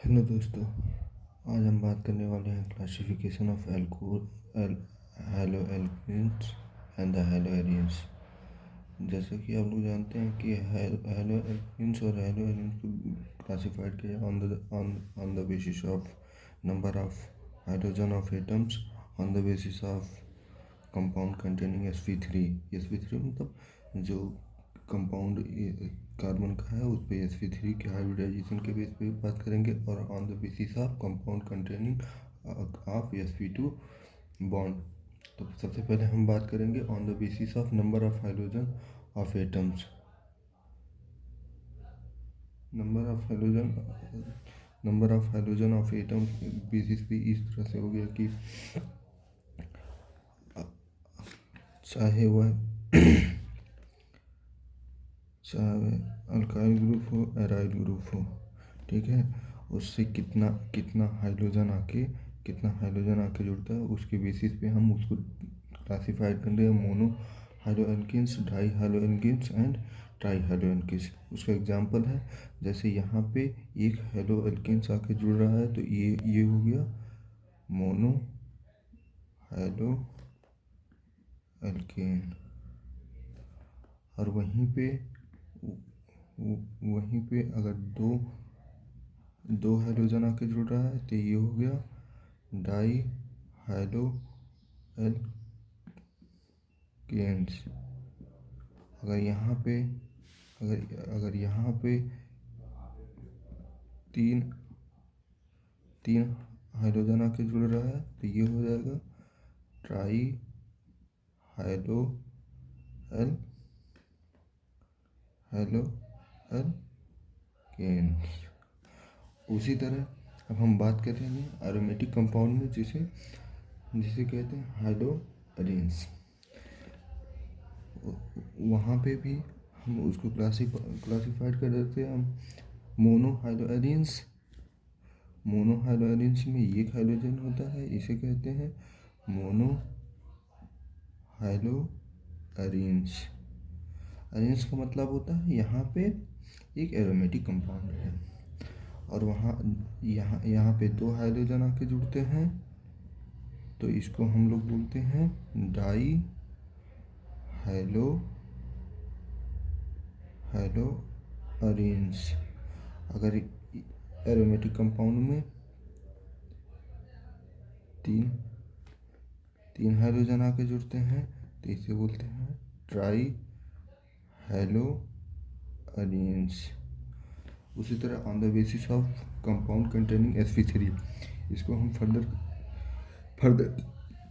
Hello दोस्तों। आज हम बात करने वाले हैं classification of halo alkanes and the halo arenes. जैसे कि आप लोग जानते हैं कि हेलो एल्केन्स और हेलो एरियंस को क्लासिफाइड किया on the basis of number of hydrogen of atoms on the basis of compound containing sp3 मतलब जो कंपाउंड कार्बन का है उस पे sp3 के हाइब्रिडाइजेशन के बेस पे बात करेंगे, और on the basis of compound containing of sp2 bond. तो सबसे पहले हम बात करेंगे on the basis of number of hydrogen of atoms. Number of hydrogen of atom basis पे इस तरह से हो गया कि चाहे अल्काइल ग्रुप हो, एराइल ग्रुप हो, ठीक है, उससे कितना कितना हाइड्रोजन आके जुड़ता है उसके बेसिस पे हम उसको क्लासिफाइड कर रहे हैं मोनो हाइड्रोएल्केन्स, डाई हाइड्रोएल्केन्स एंड ट्राई हाइड्रोएल्केन्स। उसका एग्जांपल है, जैसे यहाँ पे एक हाइड्रोएल्केन्स आके जुड़ रहा है तो ये हो गया मोनो हाइड्रोएल्केन, और वहीं पे अगर दो हाइड्रोजन आके जुड़ रहा है तो ये हो गया डाई हाइड्रोएल्केन्स। अगर यहाँ पे अगर यहाँ पे तीन तीन हाइड्रोजन आके जुड़ रहा है तो ये हो जाएगा ट्राई हाइड्रोएल्केन्स। उसी तरह अब हम बात करेंगे एरोमेटिक कंपाउंड में, जिसे जिसे कहते हैं हाइड्रोएरिन्स। वहाँ पे भी हम उसको क्लासिफाइड कर देते हैं हम मोनो हाइड्रोएरिन्स में एक हाइड्रोजन होता है, इसे कहते हैं मोनो हाइड्रोएरिन्स। एरिन्स का मतलब होता है यहाँ पे एक एरोमेटिक कंपाउंड है, और यहाँ पे दो हाइड्रोजन आके जुड़ते हैं तो इसको हम लोग बोलते हैं डाई हाइड्रोएरिन्स। अगर एरोमेटिक कंपाउंड में तीन हाइड्रोजन आके जुड़ते हैं तो इसे बोलते हैं ट्राई हाइड्रोएरिन्स। उसी तरह on the basis of compound containing sp3, इसको हम फर्दर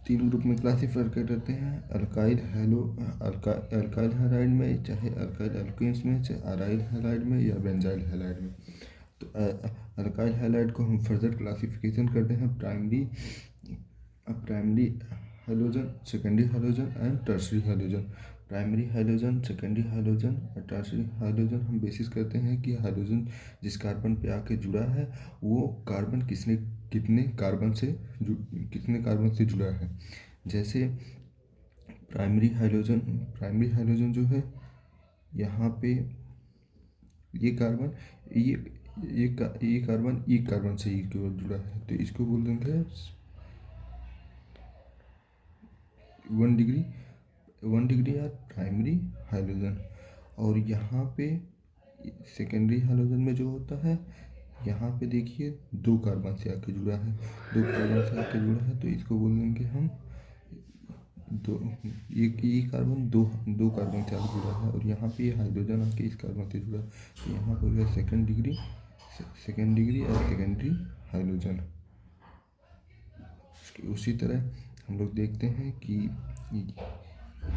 तीन ग्रुप में क्लासीफाई कर देते हैं। अल्काइल हैलाइड में, चाहे अल्काइल एल्केन्स में, चाहे अराइल हैलाइड में या बेंजाइल हैलाइड में। तो अल्काइल हैलाइड को हम फर्दर क्लासिफिकेशन करते हैं primary hydrogen, secondary hydrogen and tertiary hydrogen. Primary hydrogen, secondary hydrogen और टर्शरी हाइड्रोजन हम बेसिस करते हैं कि हाइड्रोजन जिस कार्बन पे आके जुड़ा है वो कार्बन कितने कार्बन से जुड़ा है। जैसे प्राइमरी हाइड्रोजन जो है, यहाँ पे ये कार्बन ये कार्बन एक कार्बन से ही केवल जुड़ा है तो इसको बोल देंगे 1 डिग्री या प्राइमरी हाइड्रोजन। और यहाँ पे सेकेंडरी हाइड्रोजन में जो होता है, यहाँ पे देखिए दो कार्बन से आके जुड़ा है तो इसको बोल देंगे हम ये कार्बन दो कार्बन से आके जुड़ा है, और यहाँ पे हाइड्रोजन आके इस कार्बन से जुड़ा है तो यहाँ पर गया सेकेंड डिग्री और सेकेंडरी हाइड्रोजन। उसी तरह हम लोग देखते हैं कि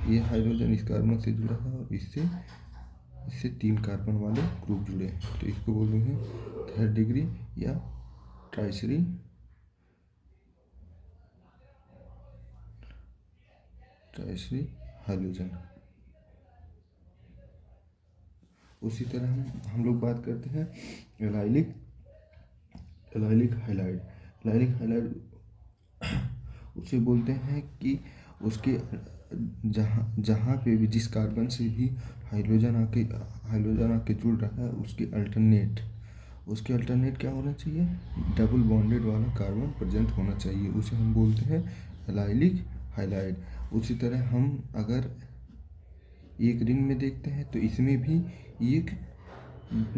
ये हाइड्रोजन इस कार्बन से जुड़ा है और इससे तीन कार्बन वाले ग्रुप जुड़े हैं तो इसको बोलेंगे थर्ड डिग्री या ट्राइसरी हाइड्रोजन। उसी तरह हम लोग बात करते हैं एलाइलिक हाइलाइड उसे बोलते हैं कि उसके जहाँ पे भी जिस कार्बन से भी हाइड्रोजन आके जुड़ रहा है उसके अल्टरनेट क्या होना चाहिए, डबल बॉन्डेड वाला कार्बन प्रेजेंट होना चाहिए, उसे हम बोलते हैं एलाइलिक हाइलाइड। उसी तरह हम अगर एक रिंग में देखते हैं तो इसमें भी एक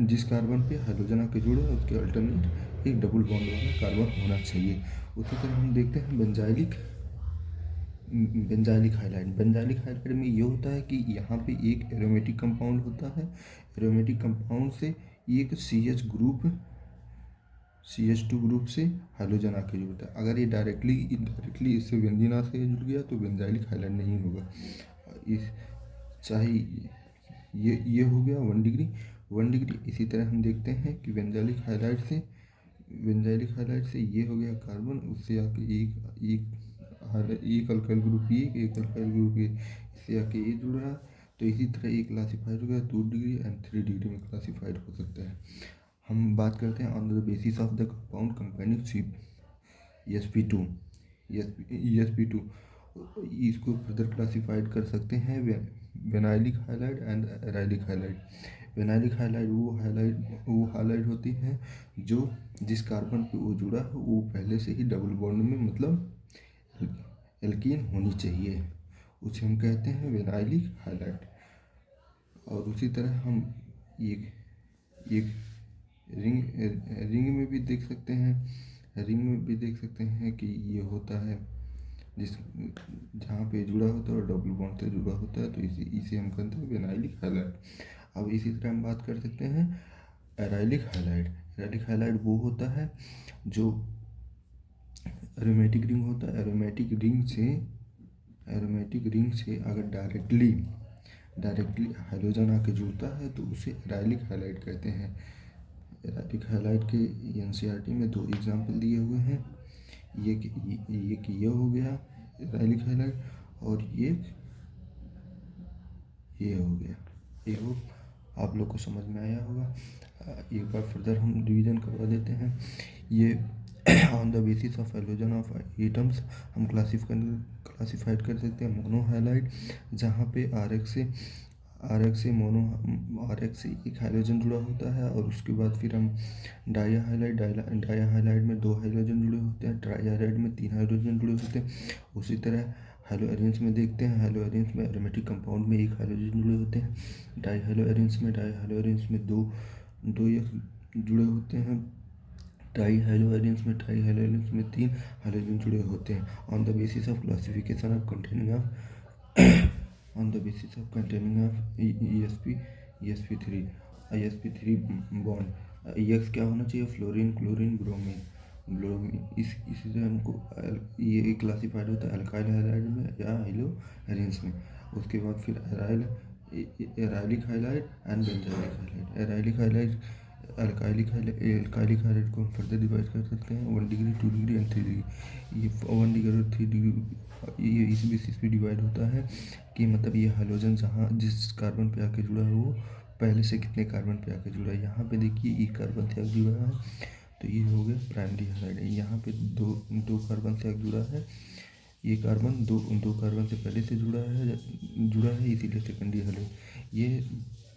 जिस कार्बन पे हाइड्रोजन आके जुड़ा है उसके अल्टरनेट एक डबल बॉन्ड वाला कार्बन होना चाहिए। उसी तरह हम देखते हैं बेंजाइलिक हाइलाइड। बेंजाइलिक हाइलाइड में ये होता है कि यहाँ पे एक एरोमेटिक कंपाउंड होता है, एरोमेटिक कंपाउंड से एक CH2 ग्रुप से हाइड्रोजन आके जुड़ता है। अगर ये डायरेक्टली इससे बेंजीन आके जुड़ गया तो बेंजाइलिक हाइलाइड नहीं होगा। इस चाहे ये हो गया 1 डिग्री। इसी तरह हम देखते हैं कि बेंजाइलिक हाइलाइड से ये हो गया कार्बन, उससे आके एक अल्काइल ग्रुप एक अल्काइल ग्रुप इससे आके ये जुड़ रहा। तो इसी तरह ये क्लासीफाइड हो गया 2 डिग्री एंड 3 डिग्री में क्लासीफाइड हो सकता है। हम बात करते हैं on the basis of the compound compound ship EsP2 EsP2 इसको फर्दर क्लासीफाइड कर सकते हैं वेनाइलिक हाइलाइड एंड एराइलिक हाइलाइड। वेनाइलिक हाइलाइड वो हाइलाइड होती है जो जिस कार्बन पे वो जुड़ा है वो पहले से ही डबल बॉन्ड में मतलब एल्कीन होनी चाहिए, उसे हम कहते हैं वेनाइलिक हाइलाइड। और उसी तरह हम एक एक रिंग में भी देख सकते हैं कि ये होता है जहाँ पे जुड़ा होता है और डबल बॉन्ड से जुड़ा होता है, तो इसे हम कहते हैं वेनाइलिक हाइलाइड। अब इसी तरह हम बात कर सकते हैं एराइलिक हाइलाइड। एराइलिक हाइलाइड वो होता है जो एरोमेटिक रिंग होता है, एरोमेटिक रिंग से अगर डायरेक्टली हाइड्रोजन आके जुड़ता है तो उसे एराइलिक हाइलाइड कहते हैं। एराइलिक हाइलाइड के NCERT में 2 एग्जाम्पल दिए हुए हैं, ये हो गया एराइलिक हाइलाइड और ये हो गया। ये हो आप लोग को समझ में आया होगा। एक बार फर्दर हम रिवीजन करवा देते हैं। ये on the basis of hydrogen of atoms हम क्लासिफाइड कर सकते हैं मोनो हाइलाइड, जहाँ पे RX से एक हाइड्रोजन जुड़ा होता है, और उसके बाद फिर हम डाई हाइलाइड में 2 हाइड्रोजन जुड़े होते हैं, ट्राई हाइलाइड में 3 हाइड्रोजन जुड़े होते हैं। उसी तरह हेलो एरेंस में देखते हैं, हेलो एरेंस में एरोमेटिक कंपाउंड में 1 हाइड्रोजन जुड़े होते हैं। डाई हेलो एरेंस में 2 जुड़े होते हैं। ट्राई हेलो एरेंस में 3 हाइड्रोजन जुड़े होते हैं। On the basis of classification of EsP3 bond EX क्या होना चाहिए, फ्लोरीन क्लोरीन ब्रोमीन। इसी से हमको ये क्लासिफाइड होता है अल्काइल हाइलाइड में या हाइलो एरेंस में। उसके बाद फिर arylic halide and benzylic halide. Alkylic halide को हम फर्दर डिवाइड कर सकते हैं 1 डिग्री 2 डिग्री एंड 3 डिग्री। ये 1 डिग्री और 3 डिग्री ये इस बेसिस पे डिवाइड होता है कि मतलब ये हाइड्रोजन जहाँ जिस कार्बन पे आके जुड़ा है वो पहले से कितने कार्बन पे आके जुड़ा है। यहाँ पे देखिए एक कार्बन से आके जुड़ा है तो ये हो गया प्राइमरी हाइलाइड। यहाँ पे दो कार्बन से आगे जुड़ा है, ये कार्बन दो कार्बन से पहले से जुड़ा है इसीलिए सेकेंडरी हाइलाइड। ये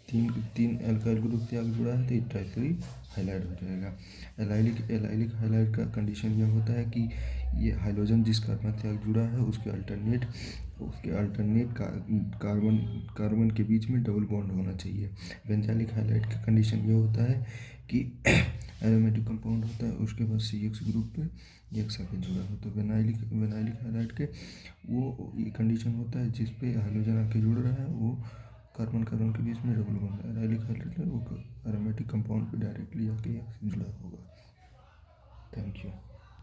तीन अल्काइल ग्रुप से आगे जुड़ा है तो ये टर्शियरी हाइलाइड हो जाएगा। एलाइलिक हाइलाइड का कंडीशन यह होता है कि ये हाइड्रोजन जिस कार्बन से आगे जुड़ा है उसके अल्टरनेट कार्बन के बीच में डबल बॉन्ड होना चाहिए। बेंजाइलिक हाइलाइड का कंडीशन ये होता है कि एरोमेटिक कंपाउंड होता है उसके बाद CX ग्रुप पे एक आके जुड़ा हो। तो वेनाइलिक हाइलाइड के वो ये कंडीशन होता है जिस पे हाइड्रोजन आके जुड़ रहा है वो कार्बन के बीच में डबल बॉन्ड है। एराइलिक हाइलाइड वो एरोमेटिक कंपाउंड पे डायरेक्टली आके जुड़ा होगा। Thank you.